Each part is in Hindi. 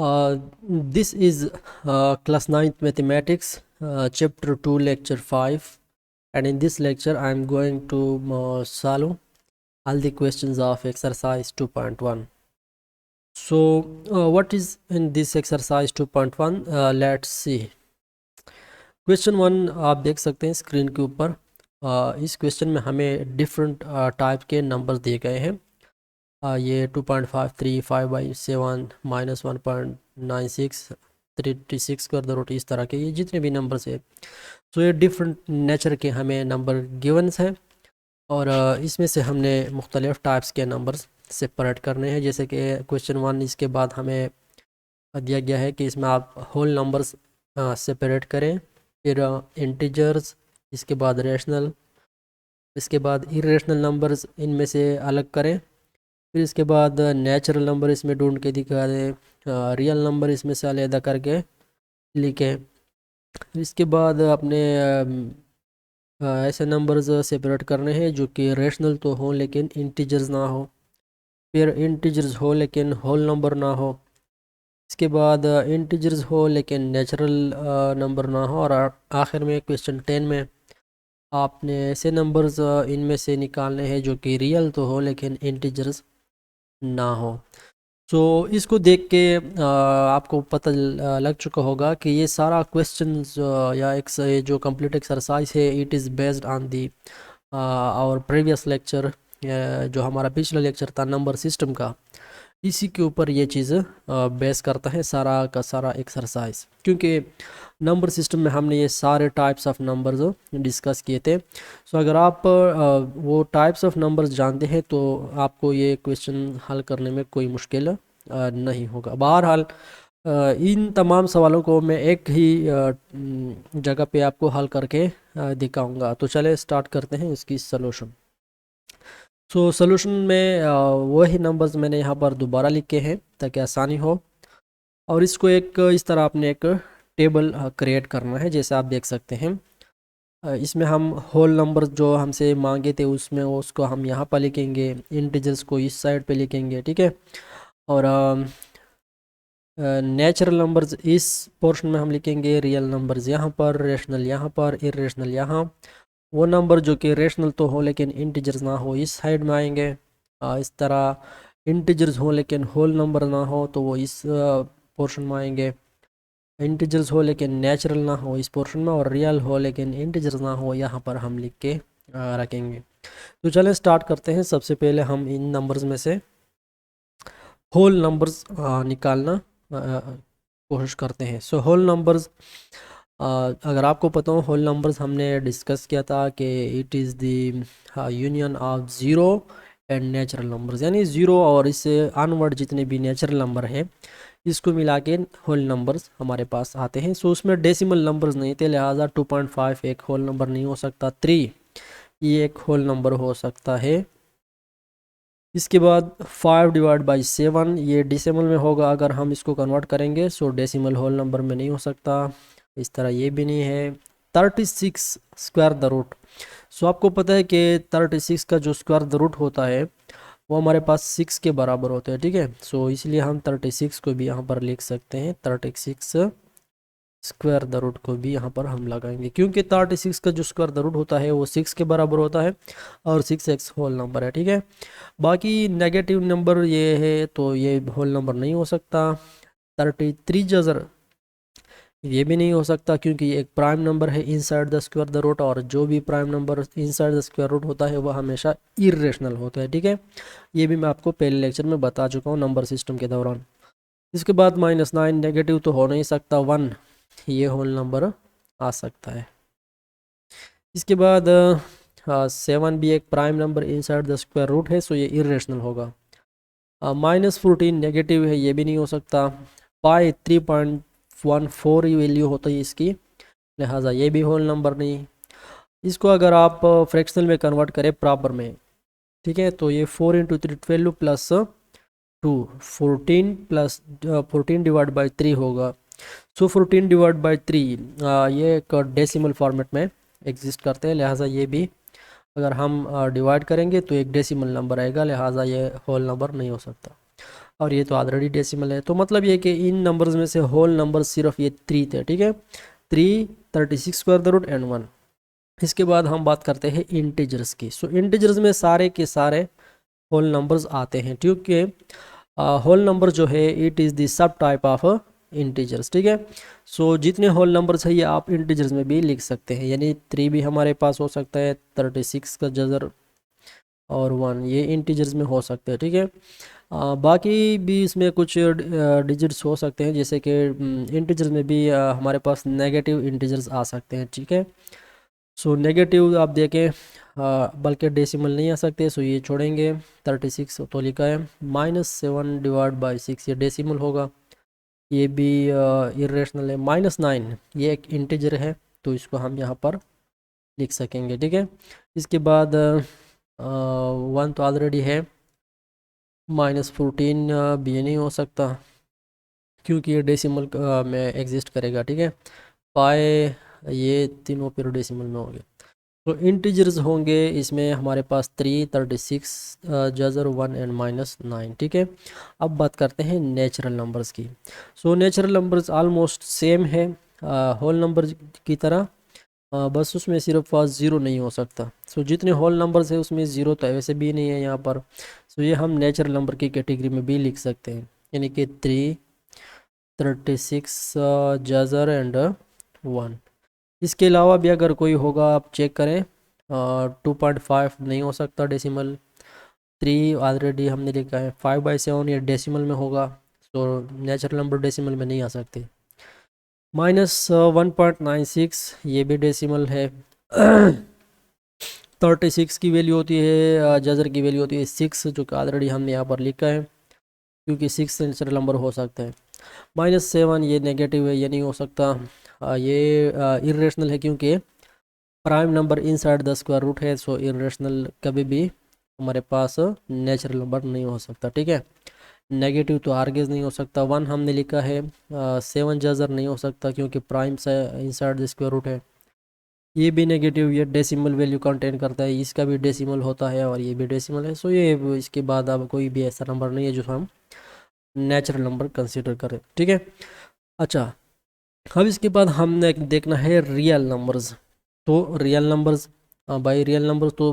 This is class 9th mathematics, chapter 2, lecture 5, and in this lecture I am going to solve all the questions of exercise 2.1. So what is in this exercise 2.1? Let's see. Question 1 आप देख सकते हैं स्क्रीन के ऊपर। इस क्वेश्चन में हमें डिफरेंट टाइप के नंबर्स दिए गए हैं। ये 2.53, 5/7, -1.96, 36 स्क्वायर द रूट, इस तरह के ये जितने भी नंबर्स है, तो ये डिफरेंट नेचर के हमें नंबर गिवन्स हैं और इसमें से हमने मुख्तलिफ टाइप्स के नंबर्स सेपरेट करने हैं। जैसे कि क्वेश्चन 1 इसके बाद हमें दिया गया है कि इसमें आप होल नंबर्स सेपरेट करें, फिर इंटीजर्स, इसके बाद रेशनल, इसके बाद इरेशनल नंबर्स इनमें से अलग करें, फिर इसके बाद नेचुरल नंबर इसमें ढूंढ के दिखा दें, रियल नंबर इसमें से अलग करके लिखें। इसके बाद अपने ऐसे नंबर्स सेपरेट करने हैं जो कि रेशनल तो हो लेकिन इंटीजर्स ना हो, फिर इंटीजर्स हो लेकिन होल नंबर ना हो, इसके बाद इंटीजर्स हो लेकिन नेचुरल नंबर ना हो, और आखिर में क्वेश्चन 10 में आपने ऐसे नंबर्स इनमें से निकालने हैं जो कि रियल तो हो लेकिन इंटीजर्स ना हो। तो इसको देख के आपको पता लग चुका होगा कि ये सारा क्वेश्चंस या एक ये जो कंप्लीट एक्सरसाइज है, it is based on the और प्रीवियस लेक्चर, जो हमारा पिछला लेक्चर था नंबर सिस्टम का, इसी के ऊपर ये चीज़ बेस करता है सारा का सारा एक्सरसाइज। क्योंकि नंबर सिस्टम में हमने ये सारे टाइप्स ऑफ नंबर्स डिस्कस किए थे। सो अगर आप वो टाइप्स ऑफ नंबर्स जानते हैं तो आपको ये क्वेश्चन हल करने में कोई मुश्किल नहीं होगा। बहरहाल इन तमाम सवालों को मैं एक ही जगह पे आपको हल करके दिखाऊंगा। तो चले स्टार्ट करते हैं इसकी सलूशन। सो सलूशन में वही नंबर्स मैंने यहाँ पर दोबारा लिखे हैं ताकि आसानी हो, और इसको एक इस तरह आपने एक टेबल क्रिएट करना है। जैसे आप देख सकते हैं इसमें हम होल नंबर जो हमसे मांगे थे उसमें उसको हम यहाँ पर लिखेंगे, इंटीजर्स को इस साइड पे लिखेंगे, ठीक है, और नेचुरल नंबर्स इस पोर्शन में हम लिखेंगे, रियल नंबर्स यहाँ पर, रेशनल यहाँ पर, इरेशनल यहाँ। वो नंबर जो कि रेशनल तो हो लेकिन इंटीजर्स ना हो इस साइड में आएंगे। इस तरह इंटीजर्स हो लेकिन होल नंबर ना हो तो वो इस पोर्शन में आएंगे। इंटीजर्स हो लेकिन नेचुरल ना हो इस पोर्शन में, और रियल हो लेकिन इंटीजर्स ना हो यहाँ पर हम लिख के रखेंगे। तो चलें स्टार्ट करते हैं। सबसे पहले हम इन नंबर्स में से होल नंबर्स निकालना कोशिश करते हैं। सो होल नंबर्स, अगर आपको पता हो, होल नंबर्स हमने डिस्कस किया था कि it is the union of zero and natural numbers, यानी ज़ीरो और इससे अनवर्ड जितने भी नेचुरल नंबर हैं इसको मिला के होल नंबर्स हमारे पास आते हैं। सो उसमें डेसिमल नंबर्स नहीं थे, लिहाजा 2.5 एक होल नंबर नहीं हो सकता, 3 ये एक होल नंबर हो सकता है। इसके बाद 5/7 ये डेसिमल में होगा अगर हम इसको कन्वर्ट करेंगे, सो डेसिमल होल नंबर में नहीं हो सकता। इस तरह ये भी नहीं है। 36 स्क्वायर द रूट, सो आपको पता है कि 36 का जो स्क्वायर द रूट होता है वो हमारे पास 6 के बराबर होता है, ठीक है। सो इसलिए हम 36 को भी यहाँ पर लिख सकते हैं, 36 स्क्वायर द रूट को भी यहाँ पर हम लगाएंगे, क्योंकि 36 का जो स्क्वायर द रूट होता है वो 6 के बराबर होता है और 6x होल नंबर है, ठीक है। बाकी नेगेटिव नंबर ये है तो ये होल नंबर नहीं हो सकता। 33 जजर ये भी नहीं हो सकता क्योंकि ये एक प्राइम नंबर है inside the square the root, और जो भी prime number inside the square root होता है वह हमेशा इरेशनल होता है, ठीक है। ये भी मैं आपको पहले लेक्चर में बता चुका हूँ नंबर सिस्टम के दौरान। इसके बाद -9 नेगेटिव तो हो नहीं सकता, 1 ये होल नंबर आ सकता है। इसके बाद 7 भी एक prime number inside the square root है, सो ये इरेशनल होगा। -14 नेगेटिव है, ये भी नहीं हो सकता। पाई 3.14 ही वैल्यू होती है इसकी, लिहाजा ये भी होल नंबर नहीं। इसको अगर आप फ्रैक्शनल में कन्वर्ट करें प्रॉपर में, ठीक है, तो ये 4 × 3 12 + 2 14 + 14/3 होगा। सो 14/3 ये एक डेसिमल फॉर्मेट में एग्जिस्ट करते हैं, लिहाजा ये भी अगर हम डिवाइड करेंगे तो एक डेसिमल नंबर आएगा, लिहाजा ये होल नंबर नहीं हो सकता। और ये तो ऑलरेडी डेसिमल है। तो मतलब ये कि इन नंबर्स में से होल नंबर सिर्फ ये 3 थे, ठीक है, 3, 36 स्क्वायर द रूट एंड 1। इसके बाद हम बात करते हैं इंटीजर्स की। सो इंटीजर्स में सारे के सारे होल नंबर्स आते हैं, क्योंकि होल नंबर जो है it is the sub type of integers, ठीक है। सो जितने होल नंबर्स है ये आप इंटीजर्स में भी लिख सकते हैं, यानी 3 भी हमारे पास हो सकता है, 36 का जज़र और 1 ये इंटीजर्स में हो सकते हैं, ठीक है। बाकी भी इसमें कुछ डिजिट्स हो सकते हैं, जैसे कि इंटीजर्स में भी हमारे पास नेगेटिव इंटीजर्स आ सकते हैं, ठीक है। सो नेगेटिव आप देखें, बल्कि डेसिमल नहीं आ सकते, सो ये छोड़ेंगे। 36 तो लिखा है, -7 डिवाइड बाई 6 ये डेसिमल होगा, ये भी इरेशनल है। -9 ये एक इंटीजर है, तो इसको हम यहाँ पर लिख सकेंगे, ठीक है। इसके बाद 1 तो ऑलरेडी है, -14 भी नहीं हो सकता क्योंकि ये डेसिमल में एग्जिस्ट करेगा, ठीक है। पाए ये तीनों फिर डेसिमल में होंगे। तो इंटीजर्स होंगे इसमें हमारे पास 3, 36 जज़र 1 एंड -9, ठीक है। अब बात करते हैं नेचुरल नंबर्स की। So natural numbers almost same है होल नंबर की तरह, बस उसमें सिर्फ ज़ीरो नहीं हो सकता। सो जितने होल नंबर्स है उसमें ज़ीरो तो वैसे भी नहीं है यहाँ पर। सो ये हम नेचुरल नंबर की कैटेगरी में भी लिख सकते हैं, यानी कि 3, 36 जज़र एंड 1। इसके अलावा भी अगर कोई होगा आप चेक करें, 2.5 नहीं हो सकता डेसिमल, 3 ऑलरेडी हमने लिखा है, 5/7 ये डेसिमल में होगा, तो नेचुरल नंबर डेसिमल में नहीं आ सकते। -1.96 ये भी डेसिमल है। 36 की वैल्यू होती है, जज़र की वैल्यू होती है 6, जो कि ऑलरेडी हमने यहाँ पर लिखा है, क्योंकि 6 नेचुरल नंबर हो सकता है। -7 ये नेगेटिव है, ये नहीं हो सकता। ये इरेशनल है क्योंकि prime number inside the square root है, सो इरेशनल कभी भी हमारे पास नेचुरल नंबर नहीं हो सकता, ठीक है। नेगेटिव तो आर्गेज नहीं हो सकता। 1 हमने लिखा है, 7 जज़र नहीं हो सकता क्योंकि प्राइम से इनसाइड द स्क्वायर रूट है, ये भी नेगेटिव, ये डेसिमल वैल्यू कंटेन करता है, इसका भी डेसिमल होता है और ये भी डेसिमल है। सो ये इसके बाद अब कोई भी ऐसा नंबर नहीं है जो हम नेचुरल नंबर कंसिडर करें, ठीक है। अच्छा, अब इसके बाद हमने देखना है रियल नंबर्स। तो real numbers, by real numbers तो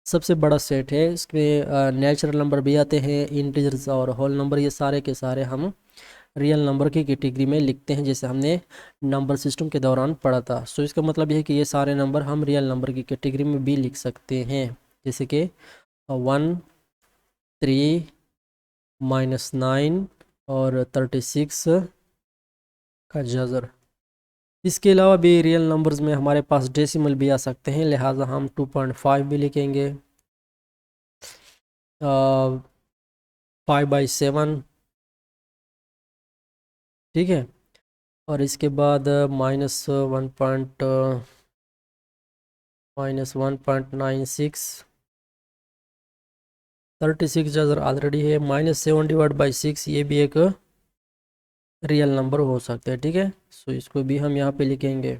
सबसे बड़ा सेट है, इसमें नेचुरल नंबर भी आते हैं, इंटीजर्स और होल नंबर, ये सारे के सारे हम रियल नंबर की कैटेगरी में लिखते हैं, जैसे हमने नंबर सिस्टम के दौरान पढ़ा था। सो इसका मतलब यह है कि ये सारे नंबर हम रियल नंबर की कैटेगरी में भी लिख सकते हैं, जैसे कि 1, 3, -9 और 36 का जज़र। इसके अलावा भी रियल नंबर्स में हमारे पास डेसिमल भी आ सकते हैं, लिहाजा हम 2.5 भी लिखेंगे, 5/7, ठीक है। और इसके बाद -1.96, 36 जज़र ऑलरेडी है, -7 डिवाइड बाई 6 ये भी एक रियल नंबर हो सकता है, ठीक है। सो इसको भी हम यहाँ पे लिखेंगे।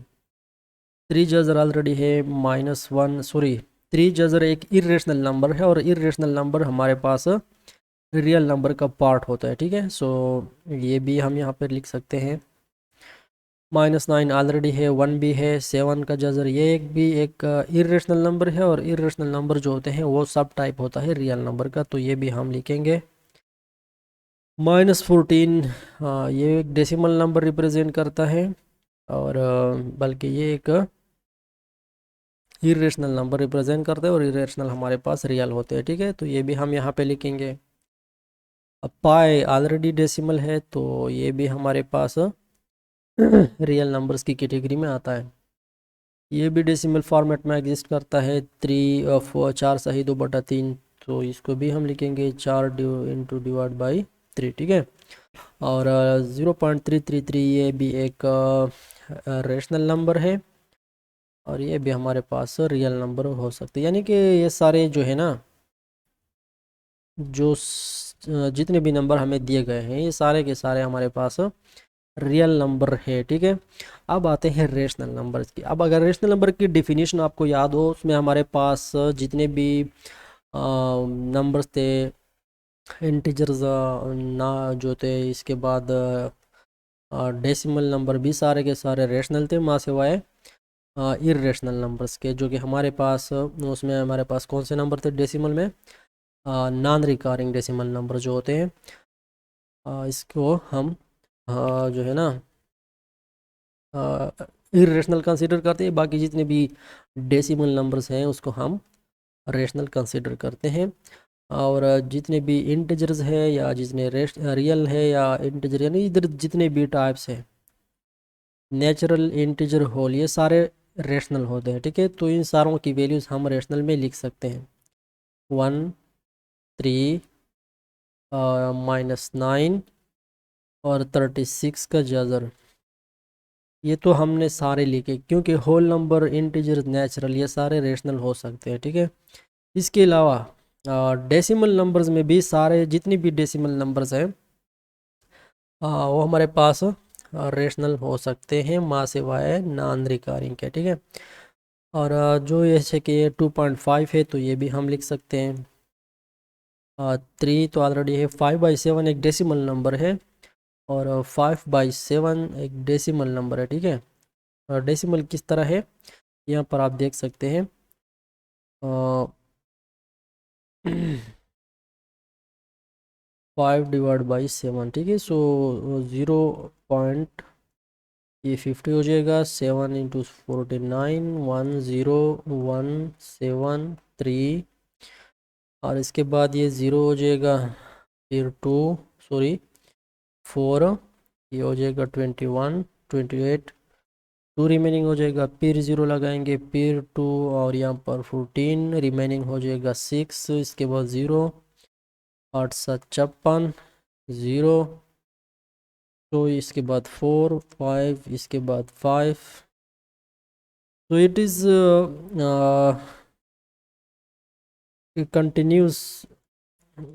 3 जज़र ऑलरेडी है, -1 सॉरी 3 जज़र एक इरेशनल नंबर है और इरेशनल नंबर हमारे पास रियल नंबर का पार्ट होता है, ठीक है। सो ये भी हम यहाँ पे लिख सकते हैं। -9 ऑलरेडी है, 1 भी है, 7 का जज़र ये एक भी एक इरेशनल नंबर है और इरेशनल नंबर जो होते हैं वो सब टाइप होता है रियल नंबर का, तो ये भी हम लिखेंगे। -14 ये एक डेसिमल नंबर रिप्रेजेंट करता है और बल्कि ये एक इरेशनल नंबर रिप्रेजेंट करते हैं और इरेशनल हमारे पास रियल होते हैं, ठीक है। तो ये भी हम यहाँ पे लिखेंगे। अब पाई ऑलरेडी डेसिमल है, तो ये भी हमारे पास रियल नंबर्स की कैटेगरी में आता है। ये भी डेसिमल फॉर्मेट में एग्जिस्ट करता है, 4 सही 2/3, तो इसको भी हम लिखेंगे 4 इंटू डिवाइड बाई 3, ठीक है। और 0.333 ये भी एक रेशनल नंबर है और ये भी हमारे पास रियल नंबर हो सकते हैं, यानी कि ये सारे जो है ना, जो जितने भी नंबर हमें दिए गए हैं ये सारे के सारे हमारे पास रियल नंबर है, ठीक है। अब आते हैं रेशनल नंबर्स की। अब अगर रेशनल नंबर की डिफिनीशन आपको याद हो, उसमें हमारे पास जितने भी नंबर्स थे इंटीजर्स ना जो थे, इसके बाद डेसिमल नंबर भी सारे के सारे रेशनल थे, माँ सिवाय इरेशनल नंबर्स के, जो कि हमारे पास उसमें हमारे पास कौन से नंबर थे डेसिमल में, नॉन रिकरिंग डेसिमल नंबर जो होते हैं। इसको हम जो है ना इरेशनल कंसीडर करते हैं, बाकी जितने भी डेसिमल नंबर्स हैं उसको हम रेशनल कंसीडर करते हैं। और जितने भी इंटीजर्स है या जितने रियल है या इंटीजर, यानी इधर जितने भी टाइप्स हैं, नेचुरल, इंटीजर, होल, ये सारे रेशनल होते हैं। ठीक है, तो इन सारों की वैल्यूज़ हम रेशनल में लिख सकते हैं। 1, 3, -9 और 36 का जजर, ये तो हमने सारे लिखे, क्योंकि होल नंबर, इंटीजर, नेचुरल, ये सारे रेशनल हो सकते हैं। ठीक है, इसके अलावा डेसिमल नंबर्स में भी सारे जितनी भी डेसिमल नंबर्स हैं वो हमारे पास रेशनल हो सकते हैं, माँ सिवाय नॉन रिकरिंग के। ठीक है, और जो जैसे कि 2.5 है तो ये भी हम लिख सकते हैं। 3 तो ऑलरेडी है। 5/7 एक डेसिमल नंबर है, और 5/7 एक डेसिमल नंबर है। ठीक है, डेसिमल किस तरह है यहाँ पर आप देख सकते हैं। 5/7, ठीक है। सो 0. ये 50 हो जाएगा। 7 × 49, 10173, और इसके बाद ये ज़ीरो हो जाएगा, फिर 2, सॉरी 4, ये हो जाएगा 21, 28, 2 रिमेनिंग हो जाएगा, फिर ज़ीरो लगाएंगे, फिर 2, और यहाँ पर 14 रिमेनिंग हो जाएगा 6, इसके बाद ज़ीरो, 8 7 56, ज़ीरो, तो इसके बाद 4 5, इसके बाद 5। तो इट इज़ कंटिन्यूस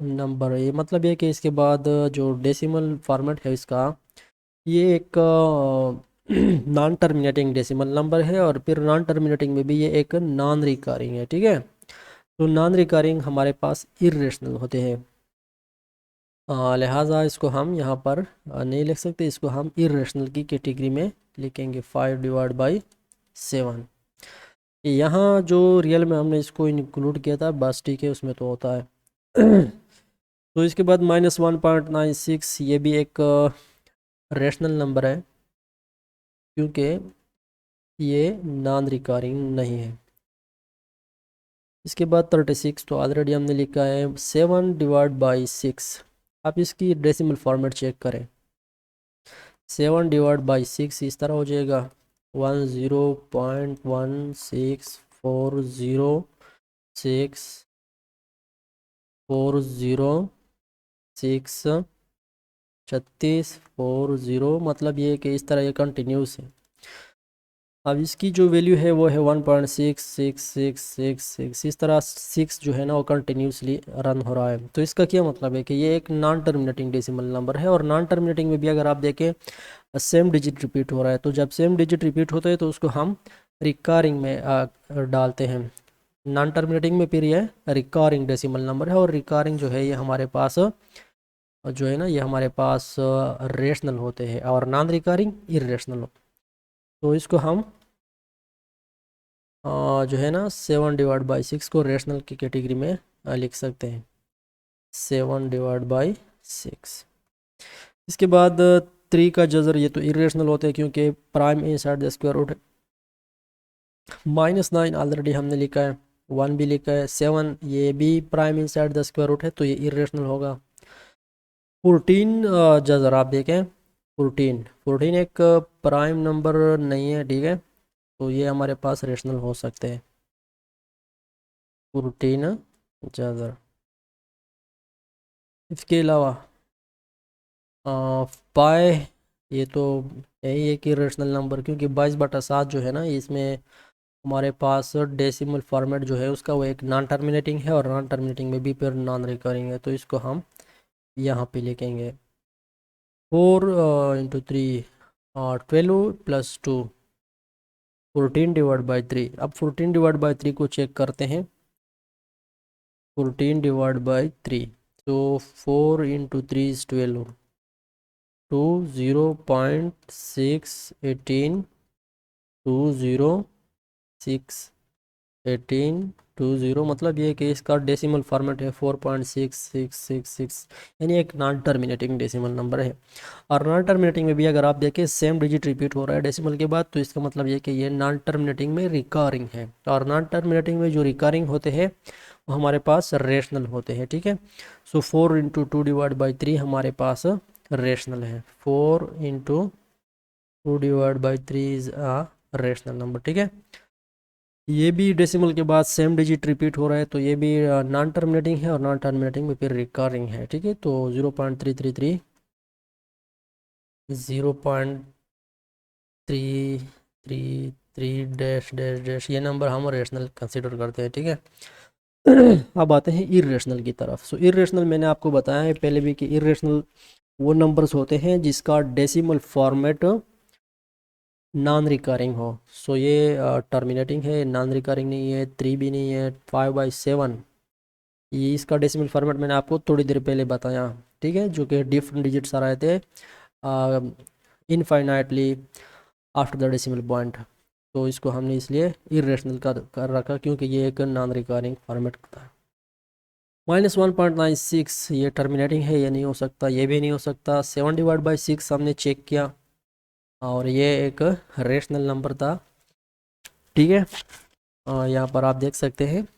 नंबर है। ये मतलब ये कि इसके बाद जो डेसिमल फॉर्मेट है इसका, ये एक नॉन टर्मिनेटिंग डेसिमल नंबर है, और फिर नॉन टर्मिनेटिंग में भी ये एक नॉन रिकरिंग है। ठीक है, तो नॉन रिकरिंग हमारे पास इरेशनल होते हैं, लिहाजा इसको हम यहाँ पर नहीं लिख सकते, इसको हम इरेशनल की कैटेगरी में लिखेंगे। 5/7 यहाँ जो रियल में हमने इसको इंक्लूड किया था, बस ठीक है, उसमें तो होता है। तो इसके बाद -1.96, ये भी एक रेशनल नंबर है, क्योंकि ये नॉन रिकरिंग नहीं है। इसके बाद 36 तो ऑलरेडी हमने लिखा है। 7/6, आप इसकी डेसिमल फॉर्मेट चेक करें। 7/6 इस तरह हो जाएगा, 10.164063640, मतलब ये कि इस तरह ये कंटिन्यूस है। अब इसकी जो वैल्यू है वो है 1.666666, इस तरह 6 जो है ना वो कंटिन्यूसली रन हो रहा है। तो इसका क्या मतलब है कि ये एक नॉन टर्मिनेटिंग डेसिमल नंबर है, और नॉन टर्मिनेटिंग में भी अगर आप देखें सेम डिजिट रिपीट हो रहा है, तो जब सेम डिजिट रिपीट होता है तो उसको हम रिकरिंग में डालते हैं। नॉन टर्मिनेटिंग में फिर ये रिकरिंग डेसिमल नंबर है, और रिकरिंग जो है ये हमारे पास जो है ना ये हमारे पास रेशनल होते हैं, और नॉन रिकरिंग इरेशनल। तो इसको हम जो है ना 7/6 को रेशनल की कैटेगरी में लिख सकते हैं। 7/6। इसके बाद 3 का जजर, ये तो इरेशनल होते हैं क्योंकि prime inside the square root है। -9 ऑलरेडी हमने लिखा है, 1 भी लिखा है, 7 ये भी prime inside the square root है, तो ये इरेशनल होगा। 14 जजर आप देखें, 14 एक प्राइम नंबर नहीं है। ठीक है, तो ये हमारे पास रेशनल हो सकते हैं। 14 जजर। इसके अलावा पाए, ये तो यही एक इरेशनल नंबर, क्योंकि 22/7 जो है ना इसमें हमारे पास डेसिमल फॉर्मेट जो है उसका वो एक नॉन टर्मिनेटिंग है, और नॉन टर्मिनेटिंग में भी फिर नॉन रिकरिंग है, तो इसको हम यहाँ पे लिखेंगे। 4 × 3 12 + 2 14/3। अब 14/3 को चेक करते हैं। 14/3, तो 4 into 3 is 12 to 0.618 to 0.61820, मतलब ये कि इसका डेसिमल फॉर्मेट है 4.6666, यानी एक नॉन टर्मिनेटिंग डेसिमल नंबर है। और नॉन टर्मिनेटिंग में भी अगर आप देखें सेम डिजिट रिपीट हो रहा है डेसिमल के बाद, तो इसका मतलब ये कि ये नॉन टर्मिनेटिंग में रिकरिंग है। और नॉन टर्मिनेटिंग में जो रिकरिंग होते हैं वो हमारे पास रेशनल होते हैं, ठीक है। सो 4 into 2 डिवाइड बाई 3 हमारे पास रेशनल है। 4 into 2 divide by 3 is a rational number, ठीक है। ये भी डेसिमल के बाद सेम डिजिट रिपीट हो रहा है, तो ये भी नॉन टर्मिनेटिंग है, और नॉन टर्मिनेटिंग में फिर रिकरिंग है, ठीक है। तो 0.333 0.333 डैश डैश डैश, ये नंबर हम रेशनल कंसिडर करते हैं, ठीक है। अब आते हैं इरेशनल की तरफ। सो इरेशनल मैंने आपको बताया है पहले भी कि इरेशनल वो नंबर्स होते हैं जिसका डेसिमल फॉर्मेट नॉन रिकरिंग हो। सो ये टर्मिनेटिंग है, नॉन रिकरिंग नहीं है, 3 भी नहीं है। 5/7 ये इसका डेसिमल फॉर्मेट मैंने आपको थोड़ी देर पहले बताया, ठीक है, जो कि डिफरेंट डिजिट्स आ रहे थे infinitely after the decimal point. तो इसको हमने इसलिए इरेशनल कर रखा क्योंकि ये एक नॉन रिकरिंग फॉर्मेट था। -1.96 ये टर्मिनेटिंग है, ये नहीं हो सकता, ये भी नहीं हो सकता। 7/6 हमने चेक किया और ये एक रेशनल नंबर था, ठीक है। यहाँ पर आप देख सकते हैं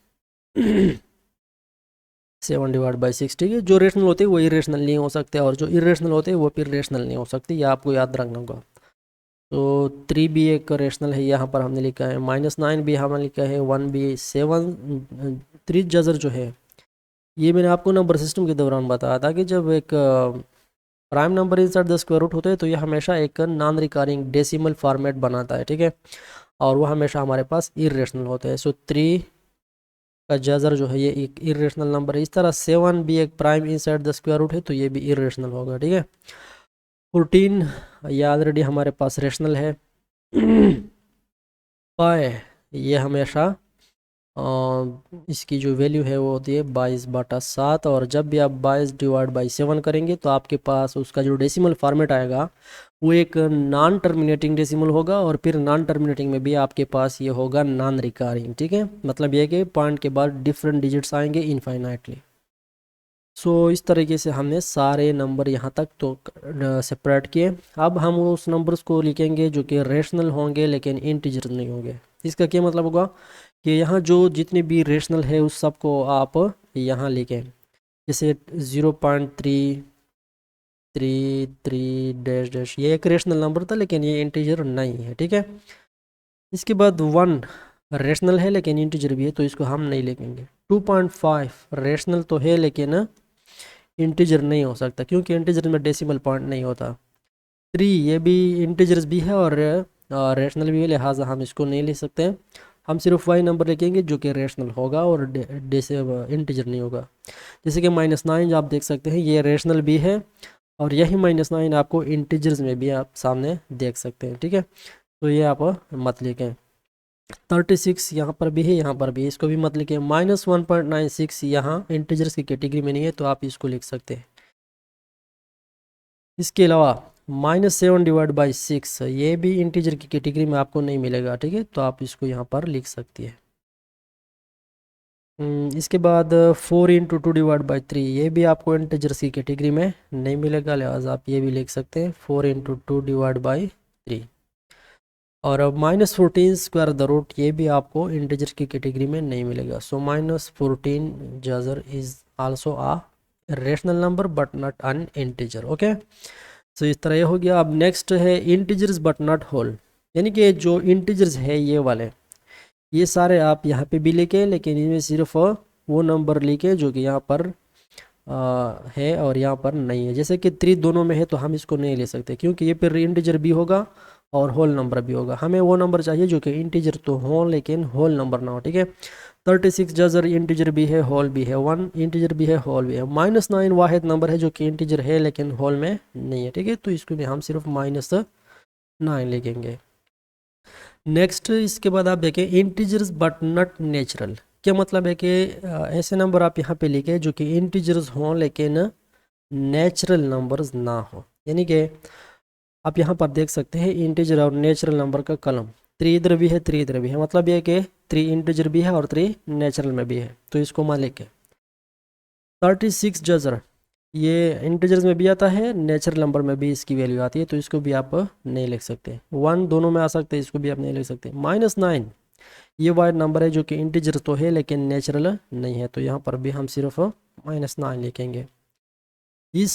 7/6, ठीक है। जो रेशनल होते हैं वो इरेशनल नहीं हो सकते, और जो इरेशनल होते हैं वो फिर रेशनल नहीं हो सकते, ये आपको याद रखना होगा। तो 3 भी एक रेशनल है, यहाँ पर हमने लिखा है। -9 भी हमने लिखा है। 1 भी। 7 3 जजर जो है, ये मैंने आपको नंबर सिस्टम के दौरान बताया था कि जब एक prime number inside the square root होते हैं तो ये हमेशा एक नॉन रिकरिंग डेसिमल फॉर्मेट बनाता है, ठीक है। और वो हमेशा हमारे पास इरेशनल होते हैं। सो 3 का जजर जो है ये एक इरेशनल नंबर है। इस तरह 7 भी एक prime inside the square root है, तो ये भी इरेशनल होगा, ठीक है। 14 ये ऑलरेडी हमारे पास रेशनल है। 5 ये हमेशा इसकी जो वैल्यू है वो होती है 22/7, और जब भी आप 22/7 करेंगे तो आपके पास उसका जो डेसिमल फॉर्मेट आएगा वो एक नॉन टर्मिनेटिंग डेसिमल होगा, और फिर नॉन टर्मिनेटिंग में भी आपके पास ये होगा नॉन रिकरिंग, ठीक है। मतलब ये कि पॉइंट के बाद डिफरेंट डिजिट्स आएंगे इनफाइनाइटली। सो इस तरीके से हमने सारे नंबर यहाँ तक तो सेपरेट किए। अब हम उस नंबर्स को लिखेंगे जो कि रेशनल होंगे लेकिन इंटीजर नहीं होंगे। इसका क्या मतलब होगा कि यहाँ जो जितने भी रेशनल है उस सब को आप यहाँ लिखें। जैसे 0.333 डैश डैश, ये एक रेशनल नंबर था लेकिन ये इंटीजर नहीं है, ठीक है। इसके बाद 1 रेशनल है लेकिन इंटीजर भी है, तो इसको हम नहीं लिखेंगे। 2.5 रेशनल तो है लेकिन इंटीजर नहीं हो सकता क्योंकि इंटीजर में डेसिमल पॉइंट नहीं होता। 3 ये भी इंटीजर्स भी है और रेशनल भी है, लिहाजा हम इसको नहीं ले सकते। हम सिर्फ वाई नंबर लिखेंगे जो कि रेशनल होगा और इंटीजर नहीं होगा। जैसे कि -9 आप देख सकते हैं ये रेशनल भी है, और यही -9 आपको इंटीजर्स में भी आप सामने देख सकते हैं, ठीक है। तो ये आप मत लिखें। 36 यहाँ पर भी है, यहाँ पर भी है, इसको भी मत लिखें। -1.96 यहाँ इंटीजर्स की कैटेगरी में नहीं है, तो आप इसको लिख सकते हैं। इसके अलावा -7/6 ये भी इंटीजर की कैटेगरी में आपको नहीं मिलेगा, ठीक है, तो आप इसको यहाँ पर लिख सकती है। इसके बाद 4 into 2/3 ये भी आपको इंटीजर्स की कैटेगरी में नहीं मिलेगा, लिहाजा आप ये भी लिख सकते हैं 4 into 2/3। और अब -14 स्क्वायर द रूट ये भी आपको इंटीजर की कैटेगरी में नहीं मिलेगा। सो -14 जजर is also a rational number but not an integer, okay. So इस तरह ये हो गया। अब नेक्स्ट है इंटीजर्स बट नॉट होल, यानी कि जो इंटीजर्स है ये वाले, ये सारे आप यहाँ पे भी लिखे, लेकिन इनमें सिर्फ वो नंबर लिखे जो कि यहाँ पर है और यहाँ पर नहीं है। जैसे कि 3 दोनों में है तो हम इसको नहीं ले सकते क्योंकि ये फिर इंटीजर भी होगा और होल नंबर भी होगा। हमें वो नंबर चाहिए जो कि इंटीजर तो हो लेकिन होल नंबर ना हो, ठीक है। 36 जजर इंटीजर भी है, होल भी है। 1 इंटीजर भी है, होल भी है। -9 वाहिद नंबर है जो कि इंटीजर है लेकिन होल में नहीं है, ठीक है। तो इसको भी हम सिर्फ -9 लिखेंगे। नेक्स्ट इसके बाद आप देखें इंटीजर्स बट नॉट नेचुरल, क्या मतलब है कि ऐसे नंबर आप यहाँ पे लिखे जो कि इंटीजर्स हों लेकिन नेचुरल नंबर्स ना हो। यानी कि आप यहाँ पर देख सकते हैं इंटीजर और नेचुरल नंबर का कलम, 3 इधर भी है 3 इधर भी है, मतलब ये कि 3 इंटीजर भी है और 3 नेचुरल में भी है। तो इसको मान लेके 36 जजर, ये इंटीजर्स में भी आता है, नेचुरल नंबर में भी इसकी वैल्यू आती है, तो इसको भी आप नहीं लिख सकते। 1 दोनों में आ सकते हैं, इसको भी आप नहीं लिख सकते। -9, ये वाइड नंबर है जो कि इंटीजर तो है लेकिन नेचुरल नहीं है, तो यहाँ पर भी हम सिर्फ -9 लिखेंगे। इस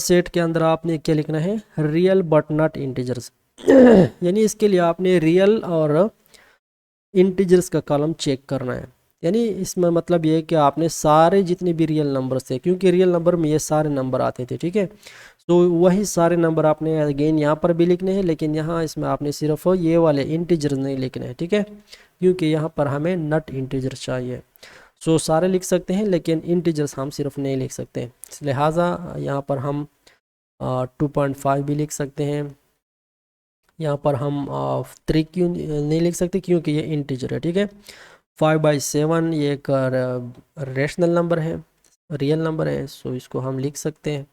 सेट के अंदर आपने क्या लिखना है, रियल बट नॉट इंटीजर्स यानी इसके लिए आपने रियल और इंटीजर्स का कॉलम चेक करना है। यानी इसमें मतलब ये है कि आपने सारे जितने भी रियल नंबर थे, क्योंकि रियल नंबर में ये सारे नंबर आते थे, ठीक है, तो वही सारे नंबर आपने अगेन यहाँ पर भी लिखने हैं, लेकिन यहाँ इसमें आपने सिर्फ ये वाले इंटीजर्स नहीं लिखने हैं, ठीक है, क्योंकि यहाँ पर हमें नॉट इंटीजर्स चाहिए। सो सारे लिख सकते हैं लेकिन इंटीजर्स हम सिर्फ नहीं लिख सकते, लिहाजा यहाँ पर हम 2.5 भी लिख सकते हैं। यहाँ पर हम 3 क्यों नहीं लिख सकते, क्योंकि ये इंटीजर है, ठीक है। 5/7 ये एक रेशनल नंबर है, रियल नंबर है, सो इसको हम लिख सकते हैं।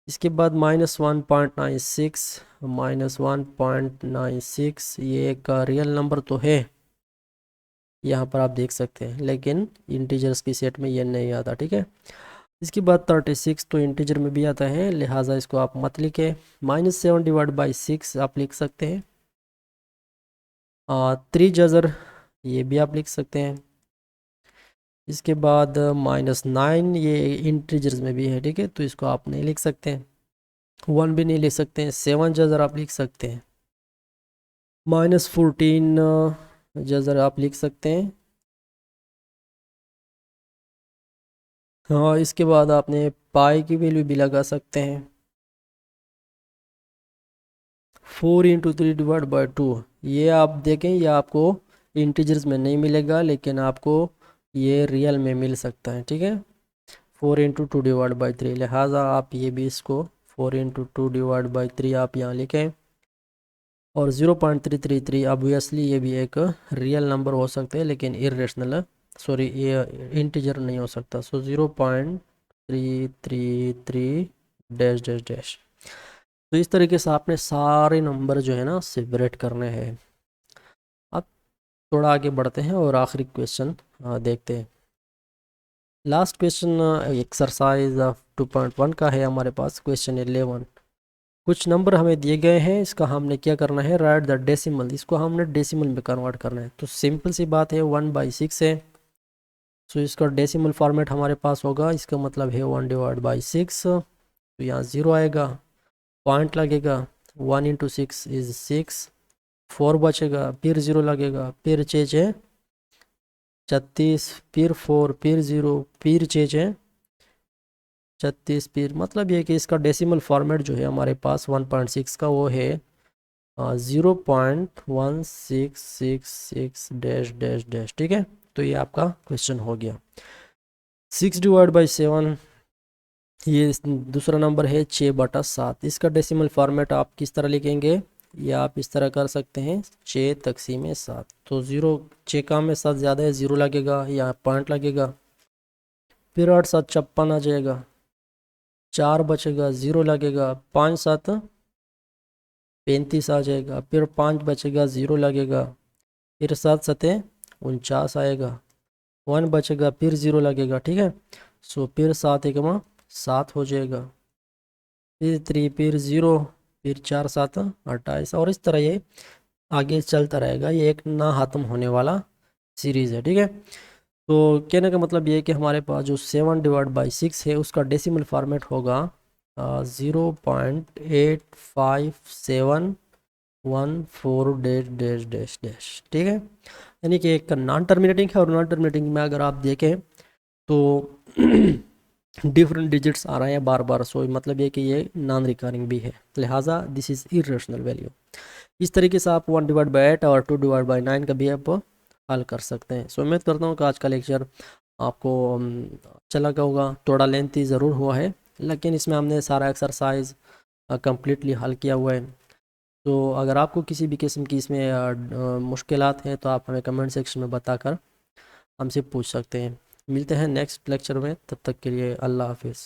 इसके बाद -1.96, -1.96 ये एक रियल नंबर तो है, यहाँ पर आप देख सकते हैं, लेकिन इंटीजर्स की सेट में ये नहीं आता, ठीक है। इसके बाद 36 तो इंटीजर में भी आता है, लिहाजा इसको आप मत लिखें। -7/6 आप लिख सकते हैं। 3 जजर ये भी आप लिख सकते हैं। इसके बाद -9 ये इंटीजर्स में भी है, ठीक है, तो इसको आप नहीं लिख सकते हैं। 1 भी नहीं लिख सकते हैं। 7 जजर आप लिख सकते हैं। -14 जजर आप लिख सकते हैं। हाँ, इसके बाद आपने पाई की वैल्यू भी लगा सकते हैं। 4 × 3/2, ये आप देखें, ये आपको इंटीजर्स में नहीं मिलेगा लेकिन आपको ये रियल में मिल सकता है, ठीक है। 4 × 2/3, लिहाजा आप ये भी इसको 4 × 2/3 आप यहाँ लिखें। और 0.333 ऑब्वियसली ये भी एक रियल नंबर हो सकते हैं लेकिन इरेशनल, सॉरी ये इंटीजर नहीं हो सकता। सो 0.333 डैश डैश डैश। तो इस तरीके से आपने सारे नंबर जो है ना सेपरेट करने हैं। अब थोड़ा आगे बढ़ते हैं और आखिरी क्वेश्चन देखते हैं। लास्ट क्वेश्चन एक्सरसाइज 2.1 का है हमारे पास। क्वेश्चन 11, कुछ नंबर हमें दिए गए हैं, इसका हमने क्या करना है, राइट द डेसिमल, इसको हमने डेसिमल में कन्वर्ट करना है। तो सिंपल सी बात है, 1/6 है, सो इसका डेसिमल फॉर्मेट हमारे पास होगा, इसका मतलब है 1/6, तो यहाँ 0 आएगा, पॉइंट लगेगा, 1 × 6 इज़ 6, 4 बचेगा, फिर 0 लगेगा, फिर 6 है 36, फिर 4, फिर 0, फिर 6 है 36, फिर मतलब ये कि इसका डेसिमल फॉर्मेट जो है हमारे पास 1.6 का वो है 0.1666 डैश डैश डैश, ठीक है। तो ये आपका क्वेश्चन हो गया। 6/7 ये दूसरा नंबर है 6/7, इसका डेसिमल फॉर्मेट आप किस तरह लिखेंगे, या आप इस तरह कर सकते हैं 6/7। तो 0 6 का में 7 ज़्यादा है, 0 लगेगा, या पॉइंट लगेगा, फिर 8 7 56 आ जाएगा, 4 बचेगा, 0 लगेगा, 5 7 35 आ जाएगा, फिर 5 बचेगा, 0 लगेगा, फिर 7 7 49 आएगा, 1 बचेगा, फिर 0 लगेगा, ठीक है। सो फिर 7 1 7 हो जाएगा, फिर 3, फिर 0, फिर 4 7 28, और इस तरह ये आगे चलता रहेगा। ये एक ना ख़त्म होने वाला सीरीज़ है, ठीक है। तो कहने का मतलब ये है कि हमारे पास जो 7/6 है उसका डेसिमल फॉर्मेट होगा 0.8571 डैश डैश डैश डैश, ठीक है। यानी कि एक नॉन टर्मिनेटिंग है, और नॉन टर्मिनेटिंग में अगर आप देखें तो डिफरेंट डिजिट्स आ रहे हैं बार बार, सो मतलब ये कि ये नॉन रिकरिंग भी है, लिहाजा दिस इज़ इरेशनल वैल्यू। इस तरीके से आप 1/8 और 2/9 का भी आप हल कर सकते हैं। सो उम्मीद करता हूँ कि आज का लेक्चर आपको अच्छा लगा होगा। थोड़ा लेंथी ज़रूर हुआ है लेकिन इसमें हमने सारा एक्सरसाइज कम्प्लीटली हल किया हुआ है। तो अगर आपको किसी भी किस्म की इसमें मुश्किलात हैं तो आप हमें कमेंट सेक्शन में बताकर हमसे पूछ सकते हैं। मिलते हैं नेक्स्ट लेक्चर में, तब तक के लिए अल्लाह हाफिज़।